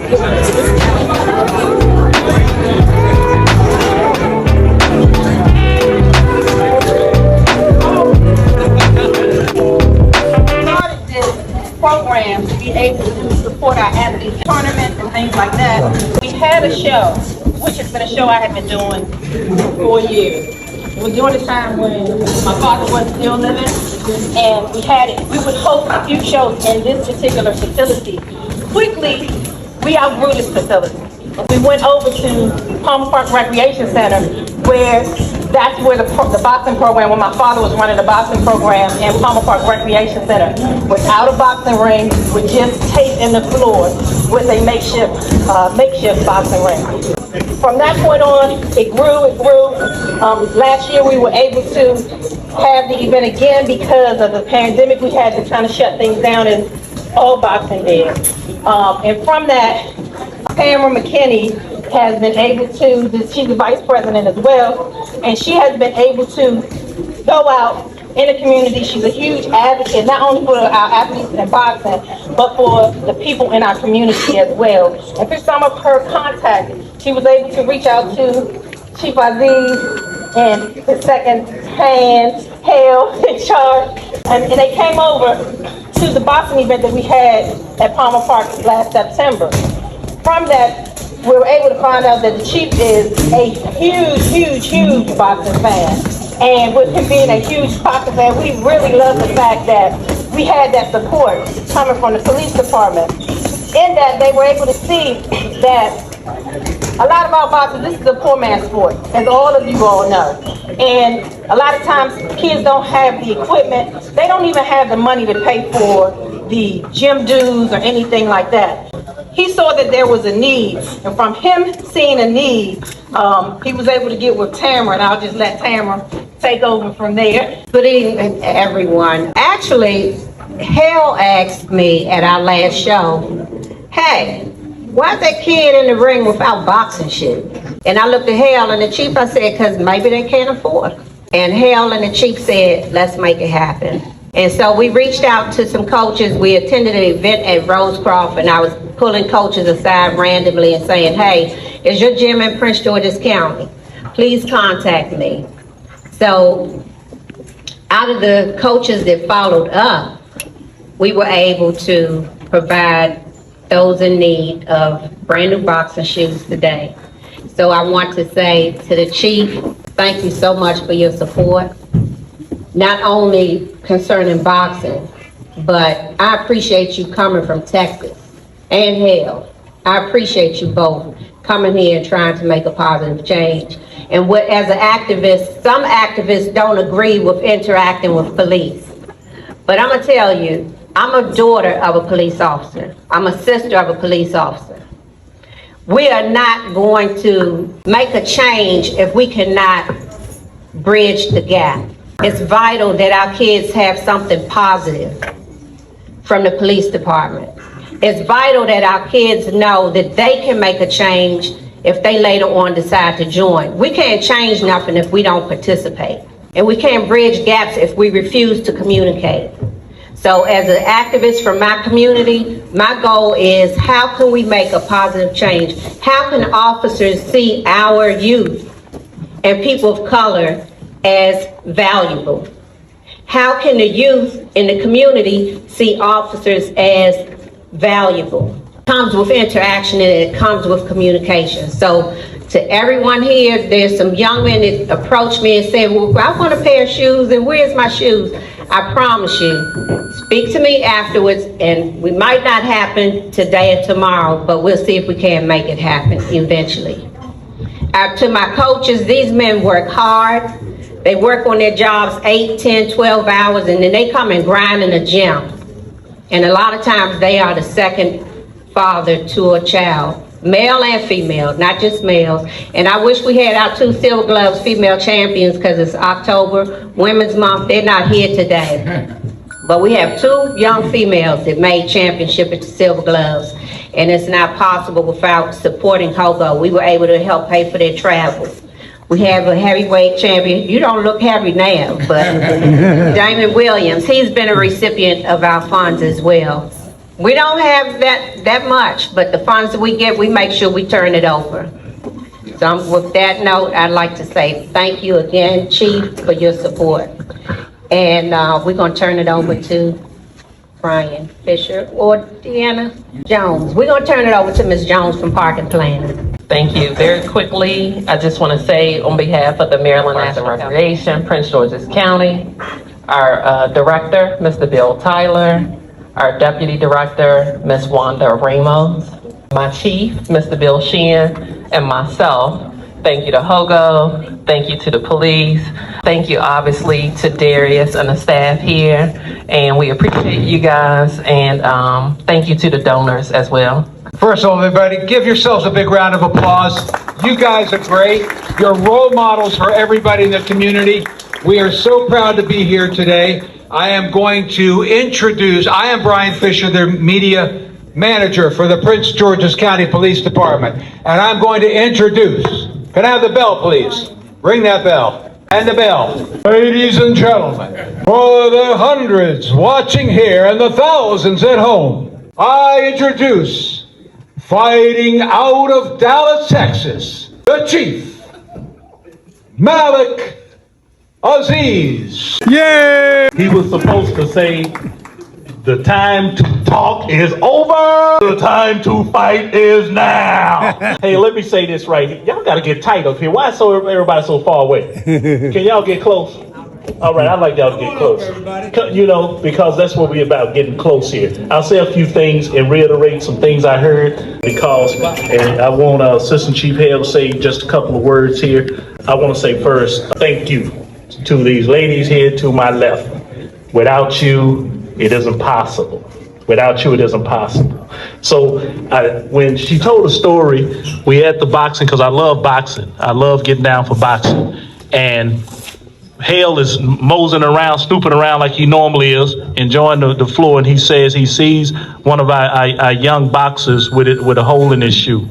Program to be able to support our athletes, tournaments and things like that. We had a show, which has been a show I have been doing for 4 years. It was during the time when my father was still living, and we would host a few shows in this particular facility. Quickly, we outgrew this facility. We went over to Palmer Park Recreation Center, where that's where the boxing program, when my father was running the boxing program in Palmer Park Recreation Center, without a boxing ring, with just tape in the floor, with a makeshift boxing ring. From that point on, it grew. Last year we were able to have the event again because of the pandemic. We had to kind of shut things down, and all boxing did. And from that, Pamela McKinney has been able to, she's the vice president as well, and she has been able to go out in the community. She's a huge advocate, not only for our athletes in boxing, but for the people in our community as well. And through some of her contacts, she was able to reach out to Chief Aziz and his second hand, Hale, in charge, and they came over to the boxing event that we had at Palmer Park last September. From that, we were able to find out that the chief is a huge boxing fan. And with him being a huge boxing fan, we really love the fact that we had that support coming from the police department. In that, they were able to see that a lot of our boxing, this is a poor man's sport, as all of you all know. And a lot of times, kids don't have the equipment. They don't even have the money to pay for the gym dues or anything like that. He saw that there was a need, and from him seeing a need, he was able to get with Tamara, and I'll just let Tamara take over from there. Good evening, everyone. Actually, Hale asked me at our last show, hey, why's that kid in the ring without boxing shoes? And I looked at Hale and the chief, I said, because maybe they can't afford it. And Hale and the chief said, let's make it happen. And so we reached out to some coaches. We attended an event at Rosecroft, and I was pulling coaches aside randomly and saying, hey, is your gym in Prince George's County? Please contact me. So out of the coaches that followed up, we were able to provide those in need of brand new boxing shoes today. So I want to say to the chief, thank you so much for your support. Not only concerning boxing, but I appreciate you coming from Texas and Hale. I appreciate you both coming here and trying to make a positive change. And as an activist, some activists don't agree with interacting with police. But I'm gonna tell you, I'm a daughter of a police officer. I'm a sister of a police officer. We are not going to make a change if we cannot bridge the gap. It's vital that our kids have something positive from the police department. It's vital that our kids know that they can make a change if they later on decide to join. We can't change nothing if we don't participate. And we can't bridge gaps if we refuse to communicate. So as an activist from my community, my goal is how can we make a positive change? How can officers see our youth and people of color as valuable? How can the youth in the community see officers as valuable? It comes with interaction and it comes with communication. So to everyone here, there's some young men that approached me and said, well, I want a pair of shoes and where's my shoes? I promise you, speak to me afterwards, and we might not happen today or tomorrow, but we'll see if we can make it happen eventually. To my coaches, these men work hard. They work on their jobs 8, 10, 12 hours, and then they come and grind in the gym. And a lot of times they are the second father to a child, male and female, not just males. And I wish we had our 2 Silver Gloves female champions because it's October, Women's Month. They're not here today. But we have 2 young females that made championship at the Silver Gloves. And it's not possible without supporting HOGO. We were able to help pay for their travel. We have a heavyweight champion. You don't look heavy now, but Damon Williams, he's been a recipient of our funds as well. We don't have that much, but the funds that we get, we make sure we turn it over. So with that note, I'd like to say thank you again, Chief, for your support. And we're gonna turn it over to Brian Fisher or Deanna Jones. We're gonna turn it over to Ms. Jones from Park and Planning. Thank you. Very quickly, I just want to say on behalf of the Maryland National Recreation, Prince George's County, our director, Mr. Bill Tyler, our deputy director, Ms. Wanda Ramos, my chief, Mr. Bill Sheehan, and myself, thank you to HOGO, thank you to the police, thank you obviously to Darius and the staff here, and we appreciate you guys, and thank you to the donors as well. First of all, everybody, give yourselves a big round of applause. You guys are great. You're role models for everybody in the community. We are so proud to be here today. I am going to introduce, I am Brian Fisher, the media manager for the Prince George's County Police Department. And I'm going to introduce, can I have the bell, please? Ring that bell. And the bell. Ladies and gentlemen, for the hundreds watching here and the thousands at home, I introduce, fighting out of Dallas, Texas, the Chief, Malik Aziz. Yeah! He was supposed to say, the time to talk is over. The time to fight is now. Hey, let me say this right here. Y'all gotta get tight up here. Why is everybody so far away? Can y'all get close? All right, I'd like y'all to get close. You know, because that's what we're about, getting close here. I'll say a few things and reiterate some things I heard because, and I want Assistant Chief Hale to say just a couple of words here. I want to say first, thank you to these ladies here to my left. Without you, it isn't possible. Without you, it isn't possible. So when she told the story, we had the boxing, because I love boxing. I love getting down for boxing. And Hale is moseying around, snooping around like he normally is, enjoying the floor, and he says he sees one of our young boxers with a hole in his shoe.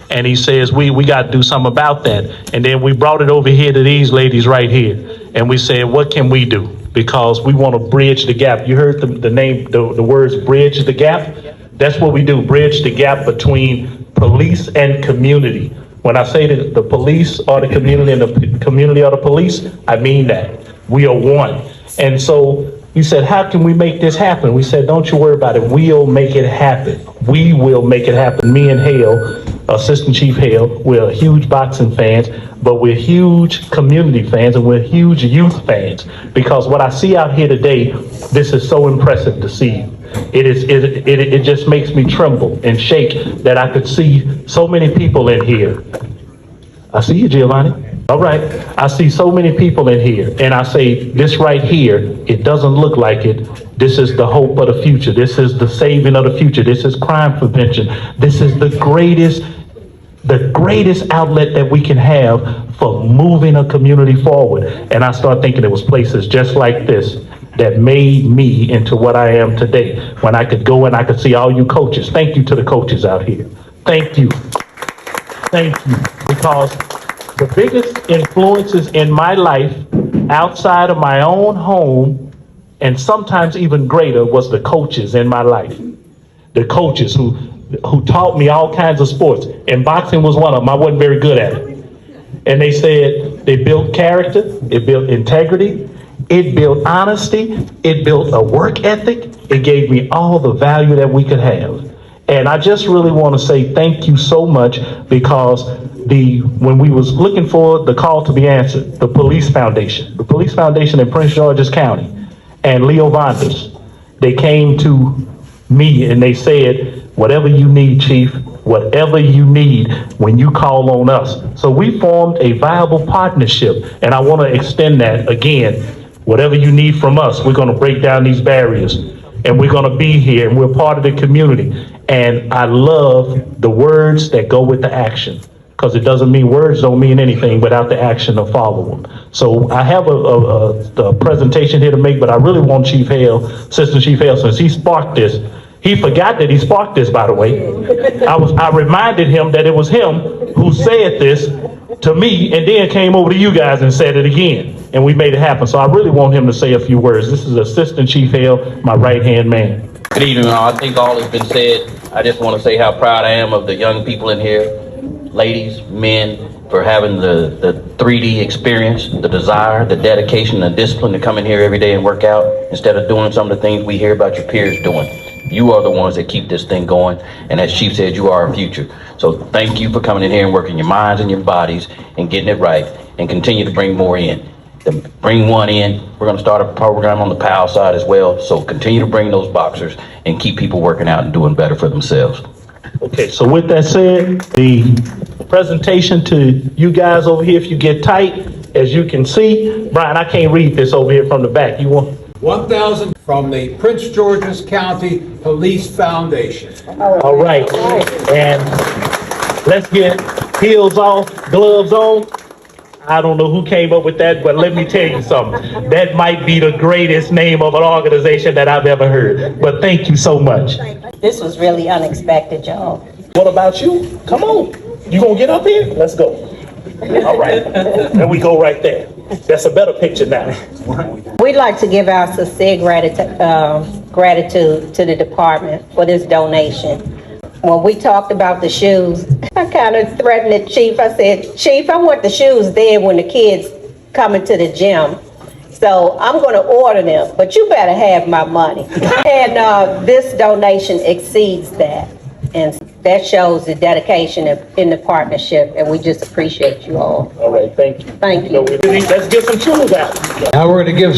And he says, we got to do something about that. And then we brought it over here to these ladies right here. And we said, what can we do? Because we want to bridge the gap. You heard the words bridge the gap? That's what we do, bridge the gap between police and community. When I say that the police are the community and the community are the police, I mean that. We are one. And so we said, how can we make this happen? We said, don't you worry about it. We'll make it happen. We will make it happen. Me and Hale, Assistant Chief Hale, we're huge boxing fans, but we're huge community fans and we're huge youth fans. Because what I see out here today, this is so impressive to see. It just makes me tremble and shake that I could see so many people in here. I see you, Giovanni. All right. I see so many people in here, and I say this right here, it doesn't look like it. This is the hope of the future. This is the saving of the future. This is crime prevention. This is the greatest outlet that we can have for moving a community forward. And I start thinking it was places just like this that made me into what I am today, when I could go and I could see all you coaches. Thank you to the coaches out here. Thank you. Thank you. Because the biggest influences in my life outside of my own home, and sometimes even greater, was the coaches in my life. The coaches who taught me all kinds of sports, and boxing was one of them. I wasn't very good at it. And they said they built character, it built integrity, it built honesty, it built a work ethic, it gave me all the value that we could have. And I just really want to say thank you so much, because when we was looking for the call to be answered, the Police Foundation in Prince George's County, and Leo Vondas, they came to me and they said, whatever you need, Chief, whatever you need when you call on us. So we formed a viable partnership, and I want to extend that again. Whatever you need from us, we're going to break down these barriers, and we're going to be here, and we're part of the community. And I love the words that go with the action, because it doesn't mean, words don't mean anything without the action to follow them. So I have a presentation here to make, but I really want Chief Hale, Assistant Chief Hale, since he sparked this. He forgot that he sparked this, by the way. I reminded him that it was him who said this to me, and then came over to you guys and said it again, and we made it happen. So I really want him to say a few words. This is Assistant Chief Hale, my right-hand man. Good evening, all. I think all has been said. I just want to say how proud I am of the young people in here, ladies, men, for having the 3D experience, the desire, the dedication, the discipline to come in here every day and work out instead of doing some of the things we hear about your peers doing. You are the ones that keep this thing going, and as Chief said, you are our future. So thank you for coming in here and working your minds and your bodies and getting it right, and continue to bring more in. To bring one in, we're going to start a program on the PAL side as well, so continue to bring those boxers and keep people working out and doing better for themselves. Okay, so with that said, the presentation to you guys over here, if you get tight, as you can see, Brian, I can't read this over here from the back. You want? 1,000 from the Prince George's County Police Foundation. All right, and let's get heels off, gloves on. I don't know who came up with that, but let me tell you something. That might be the greatest name of an organization that I've ever heard. But thank you so much. This was really unexpected, y'all. What about you? Come on. You gonna get up here? Let's go. All right. There we go right there. That's a better picture now. We'd like to give our sincere gratitude to the department for this donation. When we talked about the shoes, I kind of threatened the chief. I said, Chief, I want the shoes there when the kids come into the gym. So I'm going to order them, but you better have my money. And this donation exceeds that. And that shows the dedication in the partnership, and we just appreciate you all. All right, thank you. Thank you. Let's get some shoes out. Now we're going to give